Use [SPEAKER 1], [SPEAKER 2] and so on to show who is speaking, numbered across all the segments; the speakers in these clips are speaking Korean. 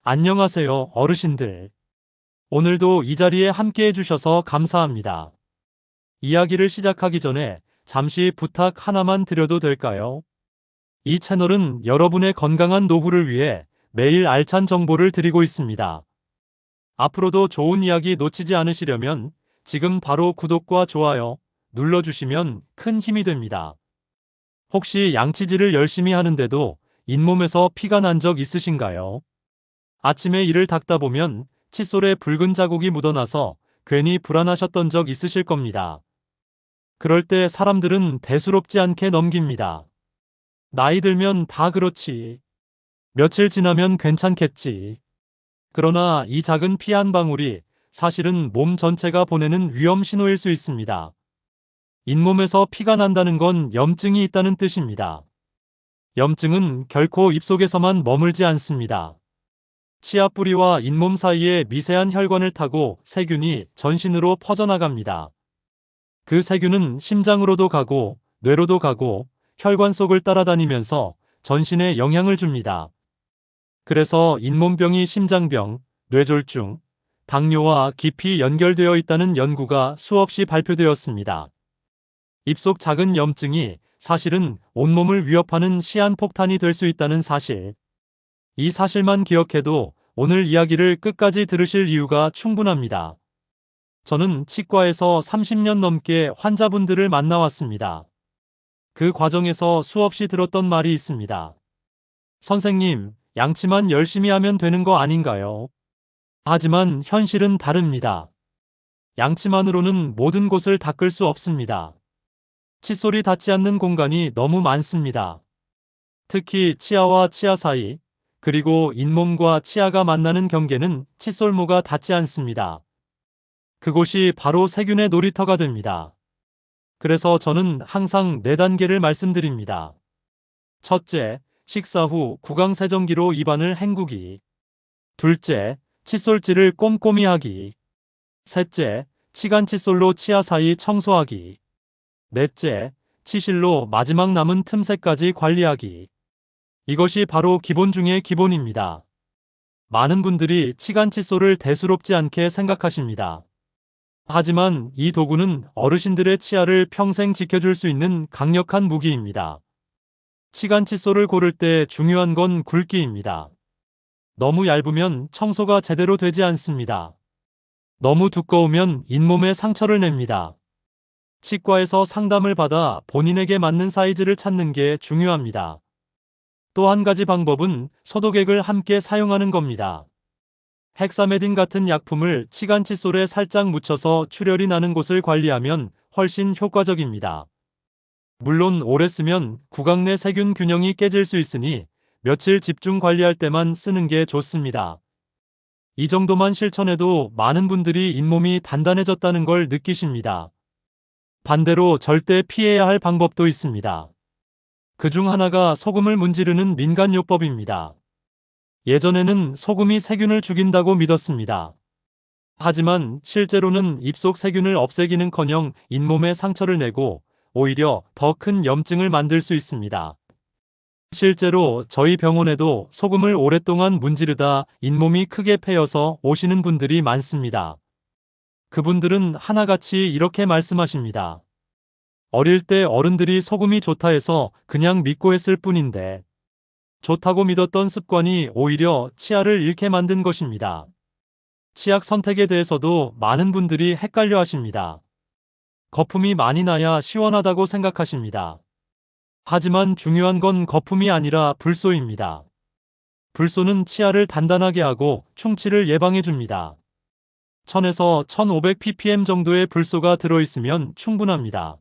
[SPEAKER 1] 안녕하세요, 어르신들. 오늘도 이 자리에 함께 해주셔서 감사합니다. 이야기를 시작하기 전에 잠시 부탁 하나만 드려도 될까요? 이 채널은 여러분의 건강한 노후를 위해 매일 알찬 정보를 드리고 있습니다. 앞으로도 좋은 이야기 놓치지 않으시려면 지금 바로 구독과 좋아요 눌러주시면 큰 힘이 됩니다. 혹시 양치질을 열심히 하는데도 잇몸에서 피가 난 적 있으신가요? 아침에 이를 닦다 보면 칫솔에 붉은 자국이 묻어나서 괜히 불안하셨던 적 있으실 겁니다. 그럴 때 사람들은 대수롭지 않게 넘깁니다. 나이 들면 다 그렇지. 며칠 지나면 괜찮겠지. 그러나 이 작은 피 한 방울이 사실은 몸 전체가 보내는 위험 신호일 수 있습니다. 잇몸에서 피가 난다는 건 염증이 있다는 뜻입니다. 염증은 결코 입속에서만 머물지 않습니다. 치아 뿌리와 잇몸 사이에 미세한 혈관을 타고 세균이 전신으로 퍼져나갑니다. 그 세균은 심장으로도 가고 뇌로도 가고 혈관 속을 따라다니면서 전신에 영향을 줍니다. 그래서 잇몸병이 심장병, 뇌졸중, 당뇨와 깊이 연결되어 있다는 연구가 수없이 발표되었습니다. 입속 작은 염증이 사실은 온몸을 위협하는 시한폭탄이 될 수 있다는 사실. 이 사실만 기억해도 오늘 이야기를 끝까지 들으실 이유가 충분합니다. 저는 치과에서 30년 넘게 환자분들을 만나왔습니다. 그 과정에서 수없이 들었던 말이 있습니다. 선생님, 양치만 열심히 하면 되는 거 아닌가요? 하지만 현실은 다릅니다. 양치만으로는 모든 곳을 닦을 수 없습니다. 칫솔이 닿지 않는 공간이 너무 많습니다. 특히 치아와 치아 사이, 그리고 잇몸과 치아가 만나는 경계는 칫솔모가 닿지 않습니다. 그곳이 바로 세균의 놀이터가 됩니다. 그래서 저는 항상 4단계를 말씀드립니다. 첫째, 식사 후 구강세정기로 입안을 헹구기. 둘째, 칫솔질을 꼼꼼히 하기. 셋째, 치간 칫솔로 치아 사이 청소하기. 넷째, 치실로 마지막 남은 틈새까지 관리하기. 이것이 바로 기본 중의 기본입니다. 많은 분들이 치간 칫솔을 대수롭지 않게 생각하십니다. 하지만 이 도구는 어르신들의 치아를 평생 지켜줄 수 있는 강력한 무기입니다. 치간 칫솔을 고를 때 중요한 건 굵기입니다. 너무 얇으면 청소가 제대로 되지 않습니다. 너무 두꺼우면 잇몸에 상처를 냅니다. 치과에서 상담을 받아 본인에게 맞는 사이즈를 찾는 게 중요합니다. 또 한 가지 방법은 소독액을 함께 사용하는 겁니다. 헥사메딘 같은 약품을 치간 칫솔에 살짝 묻혀서 출혈이 나는 곳을 관리하면 훨씬 효과적입니다. 물론 오래 쓰면 구강 내 세균 균형이 깨질 수 있으니 며칠 집중 관리할 때만 쓰는 게 좋습니다. 이 정도만 실천해도 많은 분들이 잇몸이 단단해졌다는 걸 느끼십니다. 반대로 절대 피해야 할 방법도 있습니다. 그중 하나가 소금을 문지르는 민간요법입니다. 예전에는 소금이 세균을 죽인다고 믿었습니다. 하지만 실제로는 입속 세균을 없애기는커녕 잇몸에 상처를 내고 오히려 더 큰 염증을 만들 수 있습니다. 실제로 저희 병원에도 소금을 오랫동안 문지르다 잇몸이 크게 패여서 오시는 분들이 많습니다. 그분들은 하나같이 이렇게 말씀하십니다. 어릴 때 어른들이 소금이 좋다 해서 그냥 믿고 했을 뿐인데 좋다고 믿었던 습관이 오히려 치아를 잃게 만든 것입니다. 치약 선택에 대해서도 많은 분들이 헷갈려 하십니다. 거품이 많이 나야 시원하다고 생각하십니다. 하지만 중요한 건 거품이 아니라 불소입니다. 불소는 치아를 단단하게 하고 충치를 예방해 줍니다. 1000에서 1500ppm 정도의 불소가 들어있으면 충분합니다.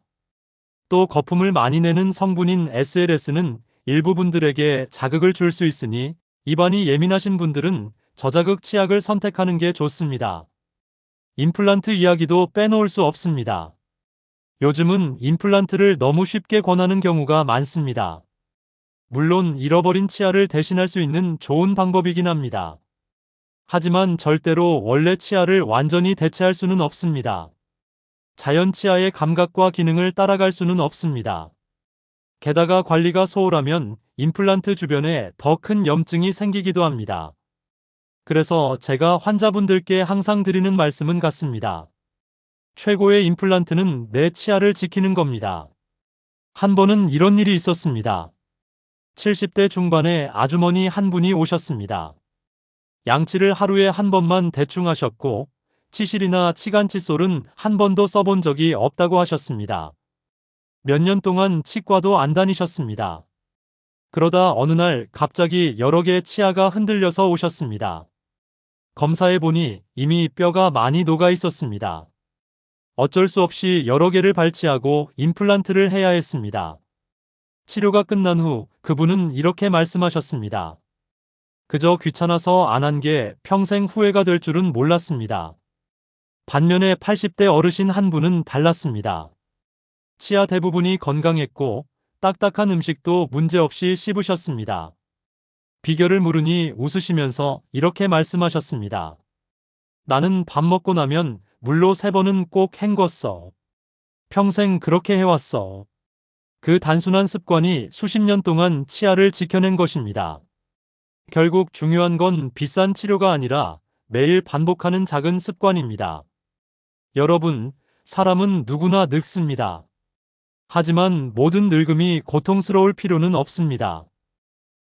[SPEAKER 1] 또 거품을 많이 내는 성분인 SLS는 일부 분들에게 자극을 줄 수 있으니 입안이 예민하신 분들은 저자극 치약을 선택하는 게 좋습니다. 임플란트 이야기도 빼놓을 수 없습니다. 요즘은 임플란트를 너무 쉽게 권하는 경우가 많습니다. 물론 잃어버린 치아를 대신할 수 있는 좋은 방법이긴 합니다. 하지만 절대로 원래 치아를 완전히 대체할 수는 없습니다. 자연 치아의 감각과 기능을 따라갈 수는 없습니다. 게다가 관리가 소홀하면 임플란트 주변에 더 큰 염증이 생기기도 합니다. 그래서 제가 환자분들께 항상 드리는 말씀은 같습니다. 최고의 임플란트는 내 치아를 지키는 겁니다. 한 번은 이런 일이 있었습니다. 70대 중반의 아주머니 한 분이 오셨습니다. 양치를 하루에 한 번만 대충 하셨고 치실이나 치간 칫솔은 한 번도 써본 적이 없다고 하셨습니다. 몇 년 동안 치과도 안 다니셨습니다. 그러다 어느 날 갑자기 여러 개의 치아가 흔들려서 오셨습니다. 검사해 보니 이미 뼈가 많이 녹아 있었습니다. 어쩔 수 없이 여러 개를 발치하고 임플란트를 해야 했습니다. 치료가 끝난 후 그분은 이렇게 말씀하셨습니다. 그저 귀찮아서 안 한 게 평생 후회가 될 줄은 몰랐습니다. 반면에 80대 어르신 한 분은 달랐습니다. 치아 대부분이 건강했고 딱딱한 음식도 문제없이 씹으셨습니다. 비결을 물으니 웃으시면서 이렇게 말씀하셨습니다. 나는 밥 먹고 나면 물로 3번은 꼭 헹궜어. 평생 그렇게 해왔어. 그 단순한 습관이 수십 년 동안 치아를 지켜낸 것입니다. 결국 중요한 건 비싼 치료가 아니라 매일 반복하는 작은 습관입니다. 여러분, 사람은 누구나 늙습니다. 하지만 모든 늙음이 고통스러울 필요는 없습니다.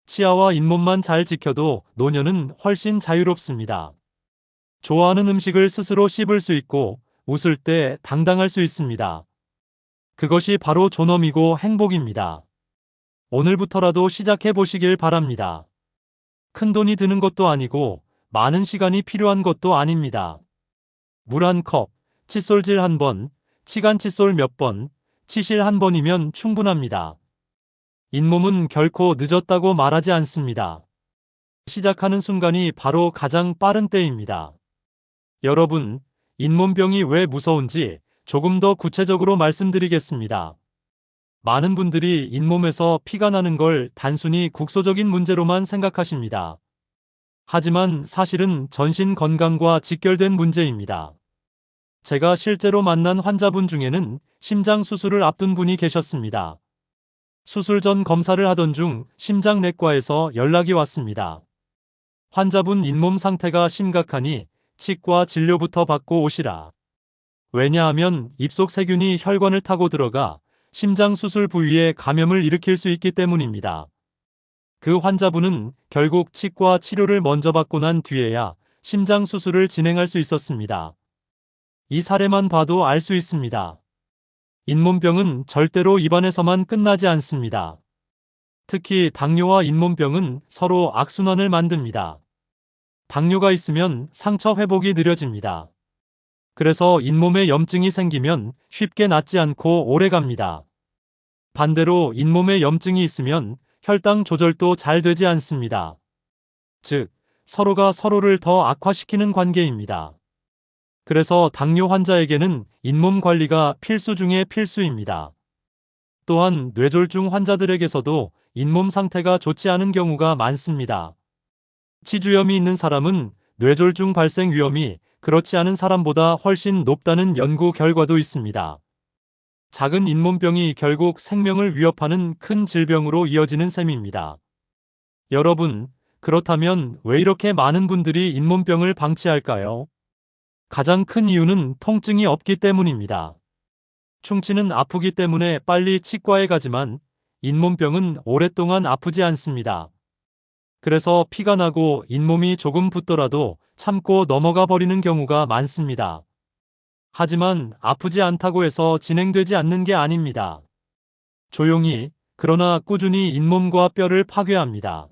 [SPEAKER 1] 치아와 잇몸만 잘 지켜도 노년은 훨씬 자유롭습니다. 좋아하는 음식을 스스로 씹을 수 있고 웃을 때 당당할 수 있습니다. 그것이 바로 존엄이고 행복입니다. 오늘부터라도 시작해 보시길 바랍니다. 큰 돈이 드는 것도 아니고 많은 시간이 필요한 것도 아닙니다. 물 한 컵, 칫솔질 한 번, 치간 칫솔 몇 번, 치실 한 번이면 충분합니다. 잇몸은 결코 늦었다고 말하지 않습니다. 시작하는 순간이 바로 가장 빠른 때입니다. 여러분, 잇몸병이 왜 무서운지 조금 더 구체적으로 말씀드리겠습니다. 많은 분들이 잇몸에서 피가 나는 걸 단순히 국소적인 문제로만 생각하십니다. 하지만 사실은 전신 건강과 직결된 문제입니다. 제가 실제로 만난 환자분 중에는 심장 수술을 앞둔 분이 계셨습니다. 수술 전 검사를 하던 중 심장내과에서 연락이 왔습니다. 환자분 잇몸 상태가 심각하니 치과 진료부터 받고 오시라. 왜냐하면 입속 세균이 혈관을 타고 들어가 심장 수술 부위에 감염을 일으킬 수 있기 때문입니다. 그 환자분은 결국 치과 치료를 먼저 받고 난 뒤에야 심장 수술을 진행할 수 있었습니다. 이 사례만 봐도 알 수 있습니다. 잇몸병은 절대로 입안에서만 끝나지 않습니다. 특히 당뇨와 잇몸병은 서로 악순환을 만듭니다. 당뇨가 있으면 상처 회복이 느려집니다. 그래서 잇몸에 염증이 생기면 쉽게 낫지 않고 오래 갑니다. 반대로 잇몸에 염증이 있으면 혈당 조절도 잘 되지 않습니다. 즉, 서로가 서로를 더 악화시키는 관계입니다. 그래서 당뇨 환자에게는 잇몸 관리가 필수 중의 필수입니다. 또한 뇌졸중 환자들에게서도 잇몸 상태가 좋지 않은 경우가 많습니다. 치주염이 있는 사람은 뇌졸중 발생 위험이 그렇지 않은 사람보다 훨씬 높다는 연구 결과도 있습니다. 작은 잇몸병이 결국 생명을 위협하는 큰 질병으로 이어지는 셈입니다. 여러분, 그렇다면 왜 이렇게 많은 분들이 잇몸병을 방치할까요? 가장 큰 이유는 통증이 없기 때문입니다. 충치는 아프기 때문에 빨리 치과에 가지만 잇몸병은 오랫동안 아프지 않습니다. 그래서 피가 나고 잇몸이 조금 붓더라도 참고 넘어가 버리는 경우가 많습니다. 하지만 아프지 않다고 해서 진행되지 않는 게 아닙니다. 조용히, 그러나 꾸준히 잇몸과 뼈를 파괴합니다.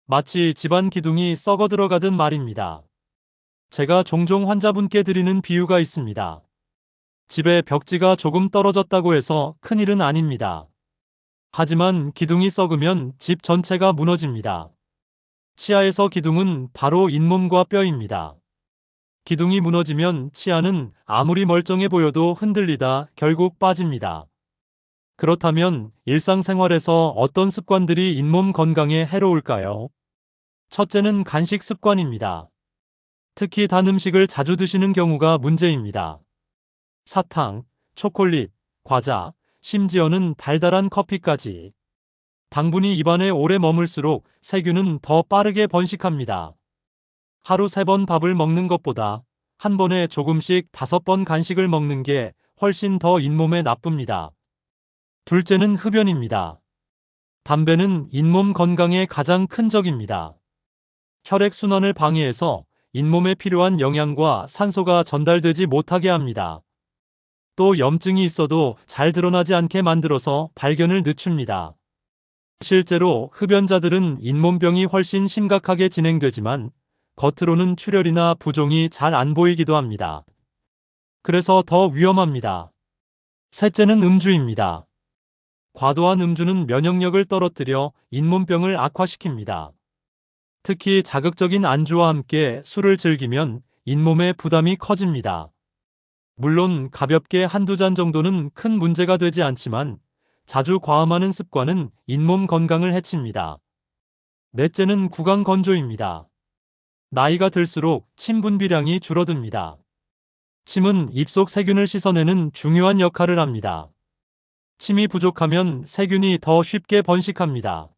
[SPEAKER 1] 마치 집안 기둥이 썩어 들어가듯 말입니다. 제가 종종 환자분께 드리는 비유가 있습니다. 집에 벽지가 조금 떨어졌다고 해서 큰일은 아닙니다. 하지만 기둥이 썩으면 집 전체가 무너집니다. 치아에서 기둥은 바로 잇몸과 뼈입니다. 기둥이 무너지면 치아는 아무리 멀쩡해 보여도 흔들리다 결국 빠집니다. 그렇다면 일상생활에서 어떤 습관들이 잇몸 건강에 해로울까요? 첫째는 간식 습관입니다. 특히 단 음식을 자주 드시는 경우가 문제입니다. 사탕, 초콜릿, 과자, 심지어는 달달한 커피까지. 당분이 입안에 오래 머물수록 세균은 더 빠르게 번식합니다. 하루 3번 밥을 먹는 것보다 한 번에 조금씩 5번 간식을 먹는 게 훨씬 더 잇몸에 나쁩니다. 둘째는 흡연입니다. 담배는 잇몸 건강에 가장 큰 적입니다. 혈액순환을 방해해서 잇몸에 필요한 영양과 산소가 전달되지 못하게 합니다. 또 염증이 있어도 잘 드러나지 않게 만들어서 발견을 늦춥니다. 실제로 흡연자들은 잇몸병이 훨씬 심각하게 진행되지만 겉으로는 출혈이나 부종이 잘 안 보이기도 합니다. 그래서 더 위험합니다. 셋째는 음주입니다. 과도한 음주는 면역력을 떨어뜨려 잇몸병을 악화시킵니다. 특히 자극적인 안주와 함께 술을 즐기면 잇몸의 부담이 커집니다. 물론 가볍게 한두 잔 정도는 큰 문제가 되지 않지만 자주 과음하는 습관은 잇몸 건강을 해칩니다. 넷째는 구강 건조입니다. 나이가 들수록 침 분비량이 줄어듭니다. 침은 입속 세균을 씻어내는 중요한 역할을 합니다. 침이 부족하면 세균이 더 쉽게 번식합니다.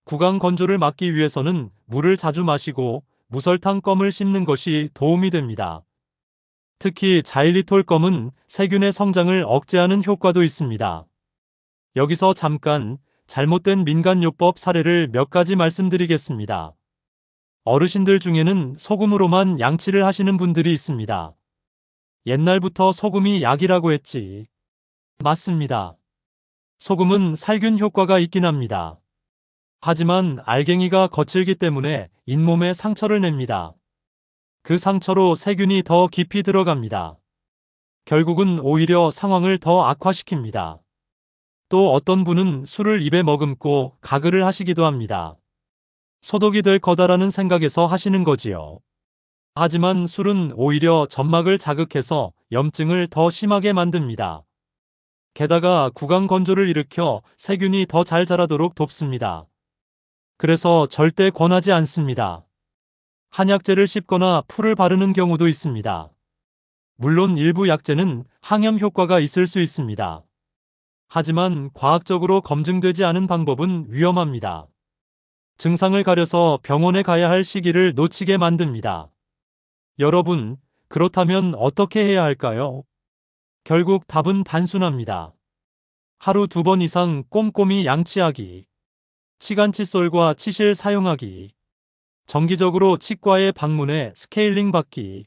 [SPEAKER 1] 구강 건조를 막기 위해서는 물을 자주 마시고 무설탕 껌을 씹는 것이 도움이 됩니다. 특히 자일리톨 껌은 세균의 성장을 억제하는 효과도 있습니다. 여기서 잠깐 잘못된 민간요법 사례를 몇 가지 말씀드리겠습니다. 어르신들 중에는 소금으로만 양치를 하시는 분들이 있습니다. 옛날부터 소금이 약이라고 했지. 맞습니다. 소금은 살균 효과가 있긴 합니다. 하지만 알갱이가 거칠기 때문에 잇몸에 상처를 냅니다. 그 상처로 세균이 더 깊이 들어갑니다. 결국은 오히려 상황을 더 악화시킵니다. 또 어떤 분은 술을 입에 머금고 가글을 하시기도 합니다. 소독이 될 거다라는 생각에서 하시는 거지요. 하지만 술은 오히려 점막을 자극해서 염증을 더 심하게 만듭니다. 게다가 구강 건조를 일으켜 세균이 더 잘 자라도록 돕습니다. 그래서 절대 권하지 않습니다. 한약재를 씹거나 풀을 바르는 경우도 있습니다. 물론 일부 약재는 항염 효과가 있을 수 있습니다. 하지만 과학적으로 검증되지 않은 방법은 위험합니다. 증상을 가려서 병원에 가야 할 시기를 놓치게 만듭니다. 여러분, 그렇다면 어떻게 해야 할까요? 결국 답은 단순합니다. 하루 2번 이상 꼼꼼히 양치하기. 치간 칫솔과 치실 사용하기. 정기적으로 치과에 방문해 스케일링 받기.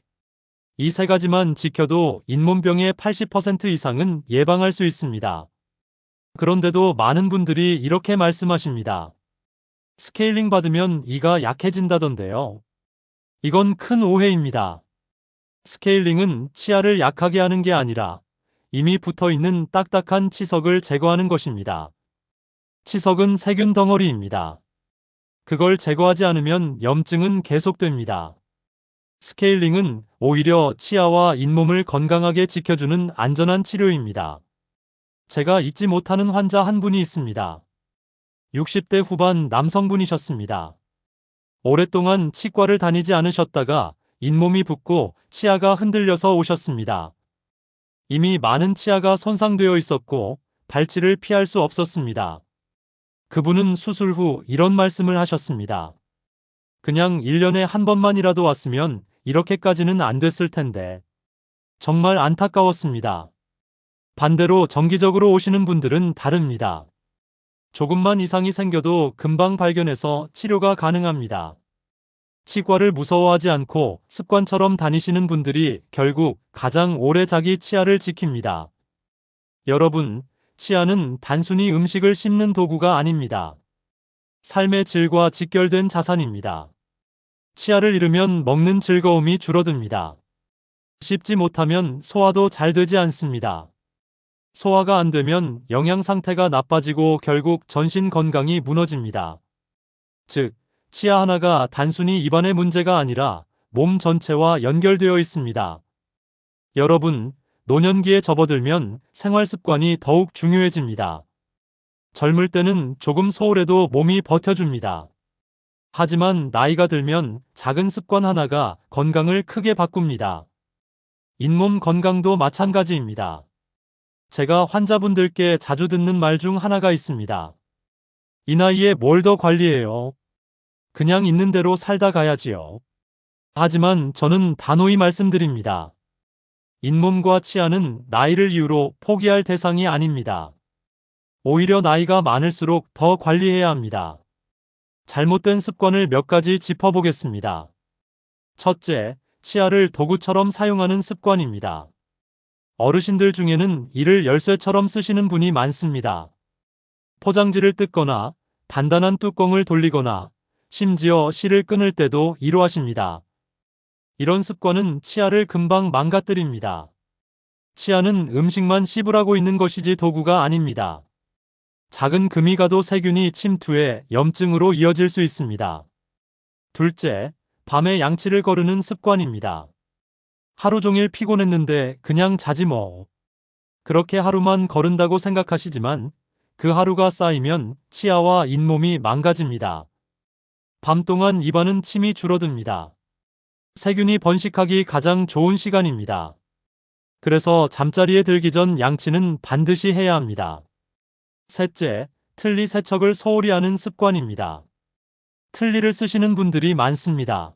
[SPEAKER 1] 이 3가지만 지켜도 잇몸병의 80% 이상은 예방할 수 있습니다. 그런데도 많은 분들이 이렇게 말씀하십니다. 스케일링 받으면 이가 약해진다던데요. 이건 큰 오해입니다. 스케일링은 치아를 약하게 하는 게 아니라 이미 붙어있는 딱딱한 치석을 제거하는 것입니다. 치석은 세균 덩어리입니다. 그걸 제거하지 않으면 염증은 계속됩니다. 스케일링은 오히려 치아와 잇몸을 건강하게 지켜주는 안전한 치료입니다. 제가 잊지 못하는 환자 한 분이 있습니다. 60대 후반 남성분이셨습니다. 오랫동안 치과를 다니지 않으셨다가 잇몸이 붓고 치아가 흔들려서 오셨습니다. 이미 많은 치아가 손상되어 있었고 발치를 피할 수 없었습니다. 그분은 수술 후 이런 말씀을 하셨습니다. 그냥 1년에 한 번만이라도 왔으면 이렇게까지는 안 됐을 텐데. 정말 안타까웠습니다. 반대로 정기적으로 오시는 분들은 다릅니다. 조금만 이상이 생겨도 금방 발견해서 치료가 가능합니다. 치과를 무서워하지 않고 습관처럼 다니시는 분들이 결국 가장 오래 자기 치아를 지킵니다. 여러분, 치아는 단순히 음식을 씹는 도구가 아닙니다. 삶의 질과 직결된 자산입니다. 치아를 잃으면 먹는 즐거움이 줄어듭니다. 씹지 못하면 소화도 잘 되지 않습니다. 소화가 안 되면 영양 상태가 나빠지고 결국 전신 건강이 무너집니다. 즉, 치아 하나가 단순히 입안의 문제가 아니라 몸 전체와 연결되어 있습니다. 여러분, 노년기에 접어들면 생활 습관이 더욱 중요해집니다. 젊을 때는 조금 소홀해도 몸이 버텨줍니다. 하지만 나이가 들면 작은 습관 하나가 건강을 크게 바꿉니다. 잇몸 건강도 마찬가지입니다. 제가 환자분들께 자주 듣는 말 중 하나가 있습니다. 이 나이에 뭘 더 관리해요? 그냥 있는 대로 살다 가야지요. 하지만 저는 단호히 말씀드립니다. 잇몸과 치아는 나이를 이유로 포기할 대상이 아닙니다. 오히려 나이가 많을수록 더 관리해야 합니다. 잘못된 습관을 몇 가지 짚어보겠습니다. 첫째, 치아를 도구처럼 사용하는 습관입니다. 어르신들 중에는 이를 열쇠처럼 쓰시는 분이 많습니다. 포장지를 뜯거나 단단한 뚜껑을 돌리거나 심지어 실을 끊을 때도 이로 하십니다. 이런 습관은 치아를 금방 망가뜨립니다. 치아는 음식만 씹으라고 있는 것이지 도구가 아닙니다. 작은 금이 가도 세균이 침투해 염증으로 이어질 수 있습니다. 둘째, 밤에 양치를 거르는 습관입니다. 하루 종일 피곤했는데 그냥 자지 뭐. 그렇게 하루만 거른다고 생각하시지만 그 하루가 쌓이면 치아와 잇몸이 망가집니다. 밤 동안 입안은 침이 줄어듭니다. 세균이 번식하기 가장 좋은 시간입니다. 그래서 잠자리에 들기 전 양치는 반드시 해야 합니다. 셋째, 틀니 세척을 소홀히 하는 습관입니다. 틀니를 쓰시는 분들이 많습니다.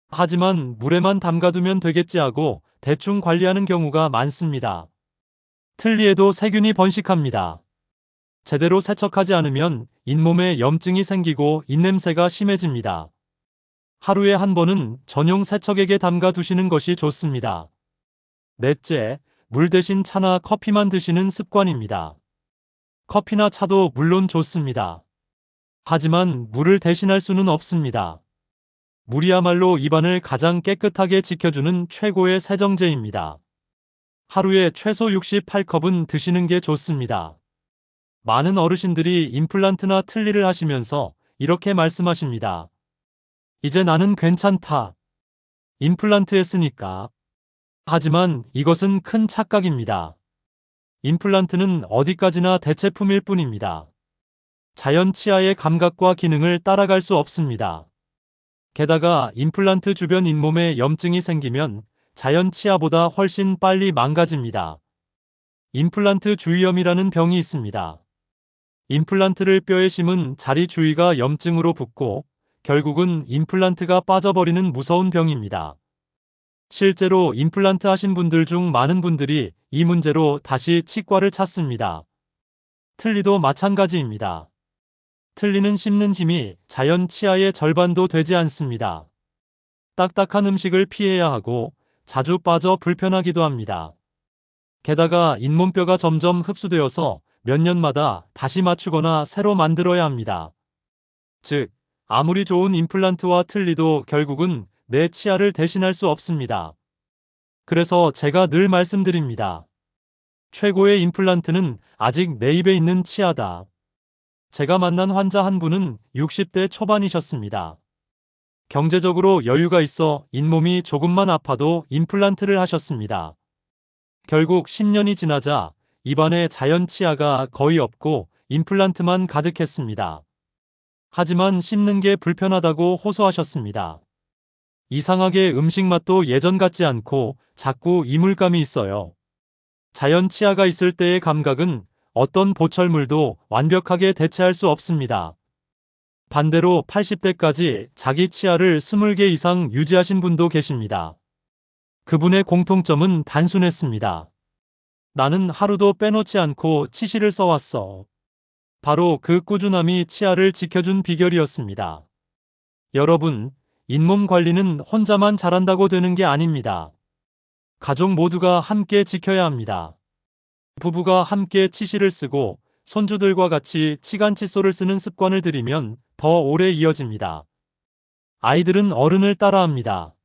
[SPEAKER 1] 하지만 물에만 담가두면 되겠지 하고 대충 관리하는 경우가 많습니다. 틀니에도 세균이 번식합니다. 제대로 세척하지 않으면 잇몸에 염증이 생기고 입냄새가 심해집니다. 하루에 한 번은 전용 세척액에 담가 두시는 것이 좋습니다. 넷째, 물 대신 차나 커피만 드시는 습관입니다. 커피나 차도 물론 좋습니다. 하지만 물을 대신할 수는 없습니다. 물이야말로 입안을 가장 깨끗하게 지켜주는 최고의 세정제입니다. 하루에 최소 68컵은 드시는 게 좋습니다. 많은 어르신들이 임플란트나 틀니를 하시면서 이렇게 말씀하십니다. 이제 나는 괜찮다. 임플란트 했으니까. 하지만 이것은 큰 착각입니다. 임플란트는 어디까지나 대체품일 뿐입니다. 자연 치아의 감각과 기능을 따라갈 수 없습니다. 게다가 임플란트 주변 잇몸에 염증이 생기면 자연 치아보다 훨씬 빨리 망가집니다. 임플란트 주위염이라는 병이 있습니다. 임플란트를 뼈에 심은 자리 주위가 염증으로 붓고 결국은 임플란트가 빠져버리는 무서운 병입니다. 실제로 임플란트 하신 분들 중 많은 분들이 이 문제로 다시 치과를 찾습니다. 틀니도 마찬가지입니다. 틀니는 씹는 힘이 자연 치아의 절반도 되지 않습니다. 딱딱한 음식을 피해야 하고 자주 빠져 불편하기도 합니다. 게다가 잇몸뼈가 점점 흡수되어서 몇 년마다 다시 맞추거나 새로 만들어야 합니다. 즉, 아무리 좋은 임플란트와 틀니도 결국은 내 치아를 대신할 수 없습니다. 그래서 제가 늘 말씀드립니다. 최고의 임플란트는 아직 내 입에 있는 치아다. 제가 만난 환자 한 분은 60대 초반이셨습니다. 경제적으로 여유가 있어 잇몸이 조금만 아파도 임플란트를 하셨습니다. 결국 10년이 지나자 입안에 자연 치아가 거의 없고 임플란트만 가득했습니다. 하지만 씹는 게 불편하다고 호소하셨습니다. 이상하게 음식 맛도 예전 같지 않고 자꾸 이물감이 있어요. 자연 치아가 있을 때의 감각은 어떤 보철물도 완벽하게 대체할 수 없습니다. 반대로 80대까지 자기 치아를 20개 이상 유지하신 분도 계십니다. 그분의 공통점은 단순했습니다. 나는 하루도 빼놓지 않고 치실을 써왔어. 바로 그 꾸준함이 치아를 지켜준 비결이었습니다. 여러분, 잇몸 관리는 혼자만 잘한다고 되는 게 아닙니다. 가족 모두가 함께 지켜야 합니다. 부부가 함께 치실을 쓰고 손주들과 같이 치간 칫솔을 쓰는 습관을 들이면 더 오래 이어집니다. 아이들은 어른을 따라합니다.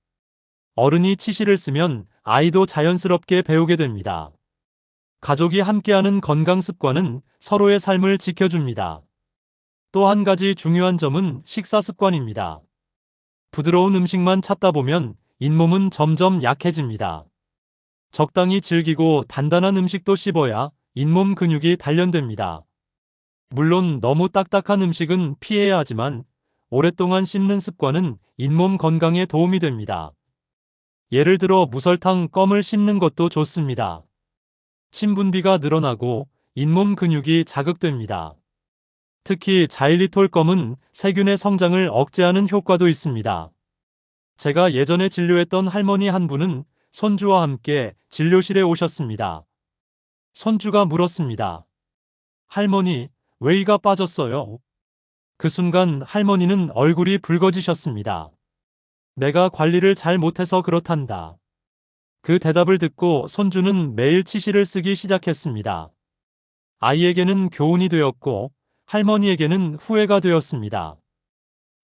[SPEAKER 1] 어른이 치실을 쓰면 아이도 자연스럽게 배우게 됩니다. 가족이 함께하는 건강 습관은 서로의 삶을 지켜줍니다. 또 한 가지 중요한 점은 식사 습관입니다. 부드러운 음식만 찾다 보면 잇몸은 점점 약해집니다. 적당히 질기고 단단한 음식도 씹어야 잇몸 근육이 단련됩니다. 물론 너무 딱딱한 음식은 피해야 하지만 오랫동안 씹는 습관은 잇몸 건강에 도움이 됩니다. 예를 들어 무설탕 껌을 씹는 것도 좋습니다. 침 분비가 늘어나고 잇몸 근육이 자극됩니다. 특히 자일리톨 껌은 세균의 성장을 억제하는 효과도 있습니다. 제가 예전에 진료했던 할머니 한 분은 손주와 함께 진료실에 오셨습니다. 손주가 물었습니다. 할머니, 왜 이가 빠졌어요? 그 순간 할머니는 얼굴이 붉어지셨습니다. 내가 관리를 잘 못해서 그렇단다. 그 대답을 듣고 손주는 매일 치실을 쓰기 시작했습니다. 아이에게는 교훈이 되었고 할머니에게는 후회가 되었습니다.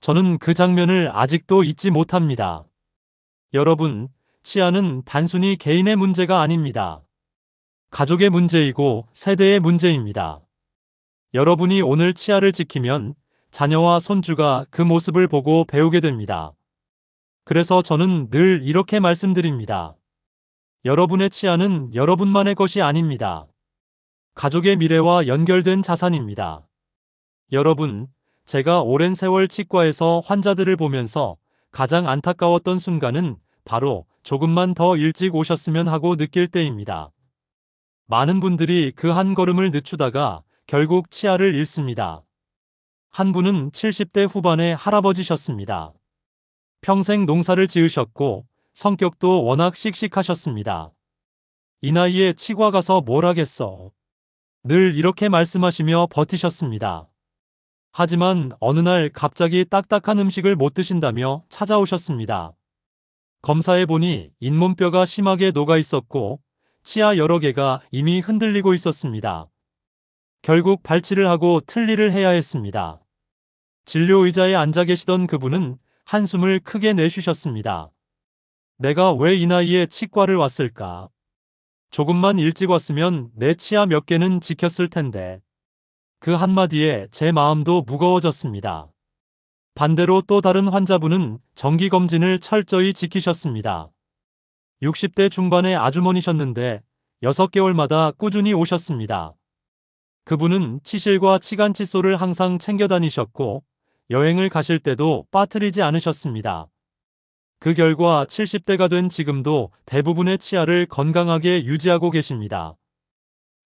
[SPEAKER 1] 저는 그 장면을 아직도 잊지 못합니다. 여러분, 치아는 단순히 개인의 문제가 아닙니다. 가족의 문제이고 세대의 문제입니다. 여러분이 오늘 치아를 지키면 자녀와 손주가 그 모습을 보고 배우게 됩니다. 그래서 저는 늘 이렇게 말씀드립니다. 여러분의 치아는 여러분만의 것이 아닙니다. 가족의 미래와 연결된 자산입니다. 여러분, 제가 오랜 세월 치과에서 환자들을 보면서 가장 안타까웠던 순간은 바로 조금만 더 일찍 오셨으면 하고 느낄 때입니다. 많은 분들이 그 한 걸음을 늦추다가 결국 치아를 잃습니다. 한 분은 70대 후반의 할아버지셨습니다. 평생 농사를 지으셨고 성격도 워낙 씩씩하셨습니다. 이 나이에 치과 가서 뭘 하겠어. 늘 이렇게 말씀하시며 버티셨습니다. 하지만 어느 날 갑자기 딱딱한 음식을 못 드신다며 찾아오셨습니다. 검사해보니 잇몸뼈가 심하게 녹아 있었고 치아 여러 개가 이미 흔들리고 있었습니다. 결국 발치를 하고 틀니를 해야 했습니다. 진료 의자에 앉아 계시던 그분은 한숨을 크게 내쉬셨습니다. 내가 왜 이 나이에 치과를 왔을까? 조금만 일찍 왔으면 내 치아 몇 개는 지켰을 텐데. 그 한마디에 제 마음도 무거워졌습니다. 반대로 또 다른 환자분은 정기검진을 철저히 지키셨습니다. 60대 중반의 아주머니셨는데 6개월마다 꾸준히 오셨습니다. 그분은 치실과 치간 칫솔을 항상 챙겨 다니셨고 여행을 가실 때도 빠뜨리지 않으셨습니다. 그 결과 70대가 된 지금도 대부분의 치아를 건강하게 유지하고 계십니다.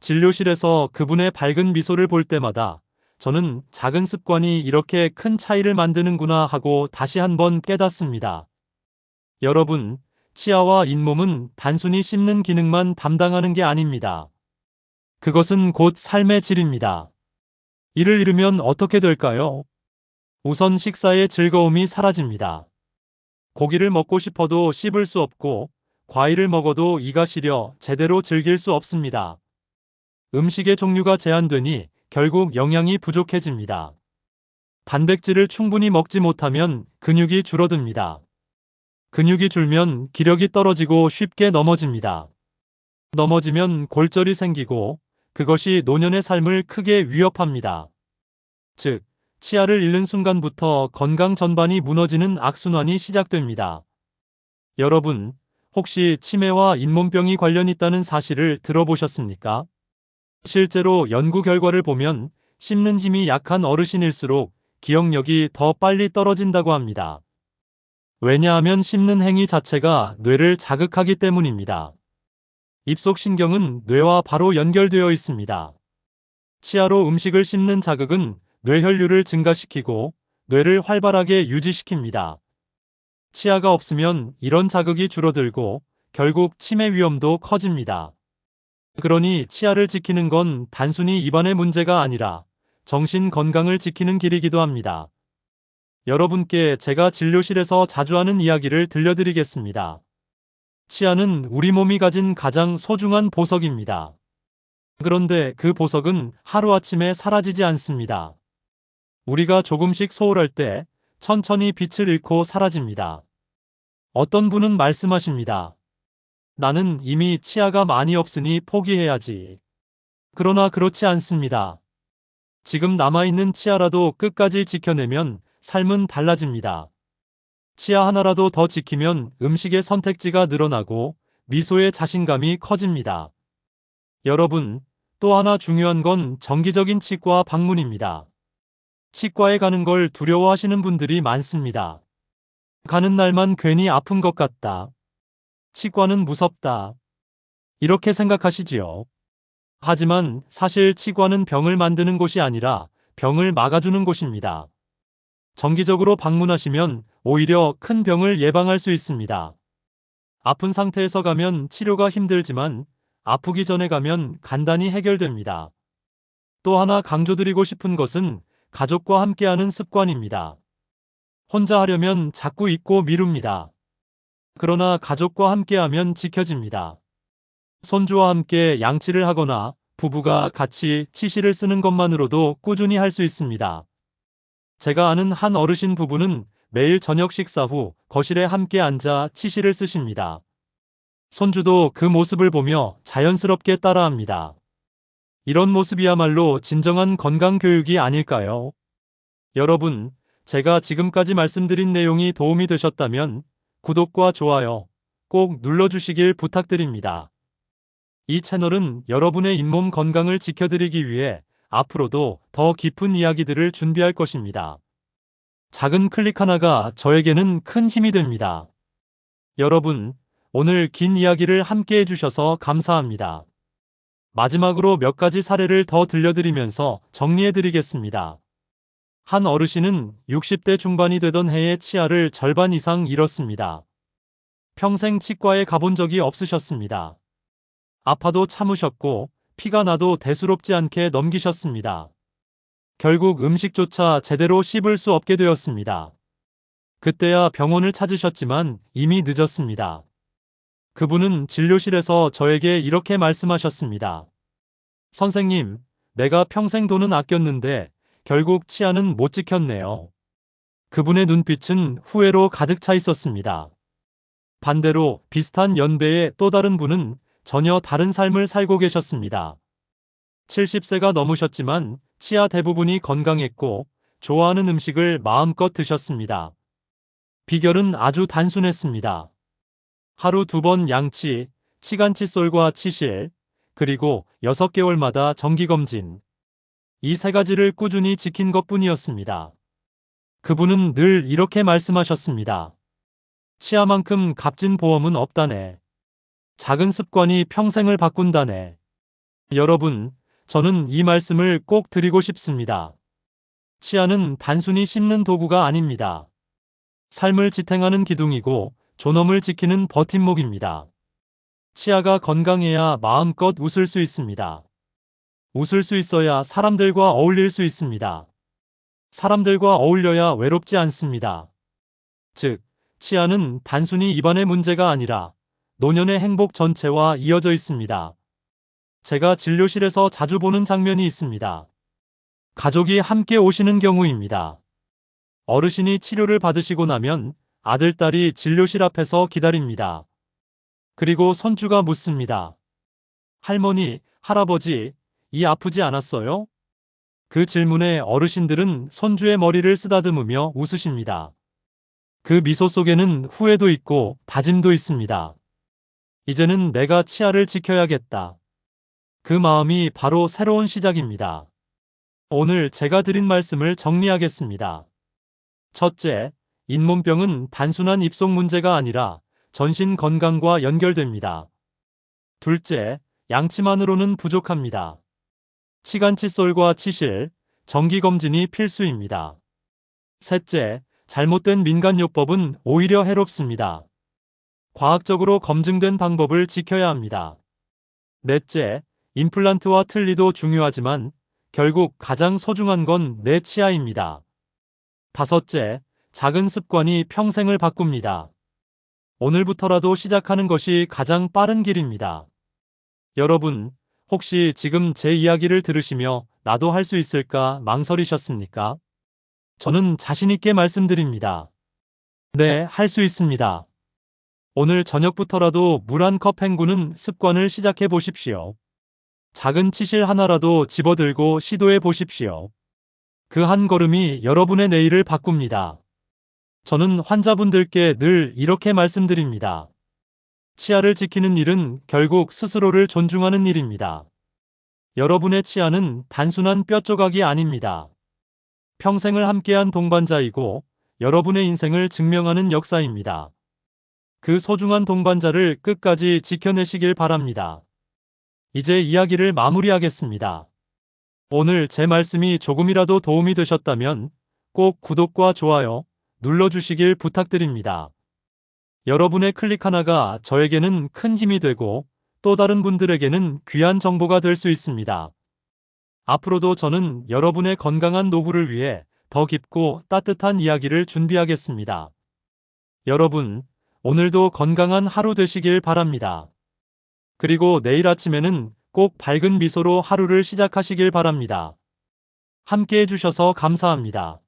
[SPEAKER 1] 진료실에서 그분의 밝은 미소를 볼 때마다 저는 작은 습관이 이렇게 큰 차이를 만드는구나 하고 다시 한번 깨닫습니다. 여러분, 치아와 잇몸은 단순히 씹는 기능만 담당하는 게 아닙니다. 그것은 곧 삶의 질입니다. 이를 잃으면 어떻게 될까요? 우선 식사의 즐거움이 사라집니다. 고기를 먹고 싶어도 씹을 수 없고 과일을 먹어도 이가 시려 제대로 즐길 수 없습니다. 음식의 종류가 제한되니 결국 영양이 부족해집니다. 단백질을 충분히 먹지 못하면 근육이 줄어듭니다. 근육이 줄면 기력이 떨어지고 쉽게 넘어집니다. 넘어지면 골절이 생기고 그것이 노년의 삶을 크게 위협합니다. 즉, 치아를 잃는 순간부터 건강 전반이 무너지는 악순환이 시작됩니다. 여러분, 혹시 치매와 잇몸병이 관련 있다는 사실을 들어보셨습니까? 실제로 연구 결과를 보면 씹는 힘이 약한 어르신일수록 기억력이 더 빨리 떨어진다고 합니다. 왜냐하면 씹는 행위 자체가 뇌를 자극하기 때문입니다. 입속신경은 뇌와 바로 연결되어 있습니다. 치아로 음식을 씹는 자극은 뇌혈류를 증가시키고 뇌를 활발하게 유지시킵니다. 치아가 없으면 이런 자극이 줄어들고 결국 치매 위험도 커집니다. 그러니 치아를 지키는 건 단순히 입안의 문제가 아니라 정신 건강을 지키는 길이기도 합니다. 여러분께 제가 진료실에서 자주 하는 이야기를 들려드리겠습니다. 치아는 우리 몸이 가진 가장 소중한 보석입니다. 그런데 그 보석은 하루아침에 사라지지 않습니다. 우리가 조금씩 소홀할 때 천천히 빛을 잃고 사라집니다. 어떤 분은 말씀하십니다. 나는 이미 치아가 많이 없으니 포기해야지. 그러나 그렇지 않습니다. 지금 남아있는 치아라도 끝까지 지켜내면 삶은 달라집니다. 치아 하나라도 더 지키면 음식의 선택지가 늘어나고 미소의 자신감이 커집니다. 여러분, 또 하나 중요한 건 정기적인 치과 방문입니다. 치과에 가는 걸 두려워하시는 분들이 많습니다. 가는 날만 괜히 아픈 것 같다. 치과는 무섭다. 이렇게 생각하시지요. 하지만 사실 치과는 병을 만드는 곳이 아니라 병을 막아주는 곳입니다. 정기적으로 방문하시면 오히려 큰 병을 예방할 수 있습니다. 아픈 상태에서 가면 치료가 힘들지만 아프기 전에 가면 간단히 해결됩니다. 또 하나 강조드리고 싶은 것은 가족과 함께하는 습관입니다. 혼자 하려면 자꾸 잊고 미룹니다. 그러나 가족과 함께하면 지켜집니다. 손주와 함께 양치를 하거나 부부가 같이 치실을 쓰는 것만으로도 꾸준히 할 수 있습니다. 제가 아는 한 어르신 부부는 매일 저녁 식사 후 거실에 함께 앉아 치실을 쓰십니다. 손주도 그 모습을 보며 자연스럽게 따라합니다. 이런 모습이야말로 진정한 건강 교육이 아닐까요? 여러분, 제가 지금까지 말씀드린 내용이 도움이 되셨다면 구독과 좋아요 꼭 눌러주시길 부탁드립니다. 이 채널은 여러분의 잇몸 건강을 지켜드리기 위해 앞으로도 더 깊은 이야기들을 준비할 것입니다. 작은 클릭 하나가 저에게는 큰 힘이 됩니다. 여러분, 오늘 긴 이야기를 함께 해주셔서 감사합니다. 마지막으로 몇 가지 사례를 더 들려드리면서 정리해드리겠습니다. 한 어르신은 60대 중반이 되던 해에 치아를 절반 이상 잃었습니다. 평생 치과에 가본 적이 없으셨습니다. 아파도 참으셨고 피가 나도 대수롭지 않게 넘기셨습니다. 결국 음식조차 제대로 씹을 수 없게 되었습니다. 그때야 병원을 찾으셨지만 이미 늦었습니다. 그분은 진료실에서 저에게 이렇게 말씀하셨습니다. 선생님, 내가 평생 돈은 아꼈는데 결국 치아는 못 지켰네요. 그분의 눈빛은 후회로 가득 차 있었습니다. 반대로 비슷한 연배의 또 다른 분은 전혀 다른 삶을 살고 계셨습니다. 70세가 넘으셨지만 치아 대부분이 건강했고 좋아하는 음식을 마음껏 드셨습니다. 비결은 아주 단순했습니다. 하루 2번 양치, 치간칫솔과 치실, 그리고 6개월마다 정기검진. 이 3가지를 꾸준히 지킨 것뿐이었습니다. 그분은 늘 이렇게 말씀하셨습니다. 치아만큼 값진 보험은 없다네. 작은 습관이 평생을 바꾼다네. 여러분, 저는 이 말씀을 꼭 드리고 싶습니다. 치아는 단순히 씹는 도구가 아닙니다. 삶을 지탱하는 기둥이고 존엄을 지키는 버팀목입니다. 치아가 건강해야 마음껏 웃을 수 있습니다. 웃을 수 있어야 사람들과 어울릴 수 있습니다. 사람들과 어울려야 외롭지 않습니다. 즉, 치아는 단순히 입안의 문제가 아니라 노년의 행복 전체와 이어져 있습니다. 제가 진료실에서 자주 보는 장면이 있습니다. 가족이 함께 오시는 경우입니다. 어르신이 치료를 받으시고 나면 아들, 딸이 진료실 앞에서 기다립니다. 그리고 손주가 묻습니다. 할머니, 할아버지, 이 아프지 않았어요? 그 질문에 어르신들은 손주의 머리를 쓰다듬으며 웃으십니다. 그 미소 속에는 후회도 있고 다짐도 있습니다. 이제는 내가 치아를 지켜야겠다. 그 마음이 바로 새로운 시작입니다. 오늘 제가 드린 말씀을 정리하겠습니다. 첫째, 잇몸병은 단순한 입속 문제가 아니라 전신 건강과 연결됩니다. 둘째, 양치만으로는 부족합니다. 치간칫솔과 치실, 정기검진이 필수입니다. 셋째, 잘못된 민간요법은 오히려 해롭습니다. 과학적으로 검증된 방법을 지켜야 합니다. 넷째, 임플란트와 틀니도 중요하지만 결국 가장 소중한 건 내 치아입니다. 다섯째, 작은 습관이 평생을 바꿉니다. 오늘부터라도 시작하는 것이 가장 빠른 길입니다. 여러분, 혹시 지금 제 이야기를 들으시며 나도 할 수 있을까 망설이셨습니까? 저는 자신있게 말씀드립니다. 네, 할 수 있습니다. 오늘 저녁부터라도 물 한 컵 헹구는 습관을 시작해 보십시오. 작은 치실 하나라도 집어들고 시도해 보십시오. 그 한 걸음이 여러분의 내일을 바꿉니다. 저는 환자분들께 늘 이렇게 말씀드립니다. 치아를 지키는 일은 결국 스스로를 존중하는 일입니다. 여러분의 치아는 단순한 뼈 조각이 아닙니다. 평생을 함께한 동반자이고 여러분의 인생을 증명하는 역사입니다. 그 소중한 동반자를 끝까지 지켜내시길 바랍니다. 이제 이야기를 마무리하겠습니다. 오늘 제 말씀이 조금이라도 도움이 되셨다면 꼭 구독과 좋아요 눌러주시길 부탁드립니다. 여러분의 클릭 하나가 저에게는 큰 힘이 되고 또 다른 분들에게는 귀한 정보가 될 수 있습니다. 앞으로도 저는 여러분의 건강한 노후를 위해 더 깊고 따뜻한 이야기를 준비하겠습니다. 여러분, 오늘도 건강한 하루 되시길 바랍니다. 그리고 내일 아침에는 꼭 밝은 미소로 하루를 시작하시길 바랍니다. 함께 해주셔서 감사합니다.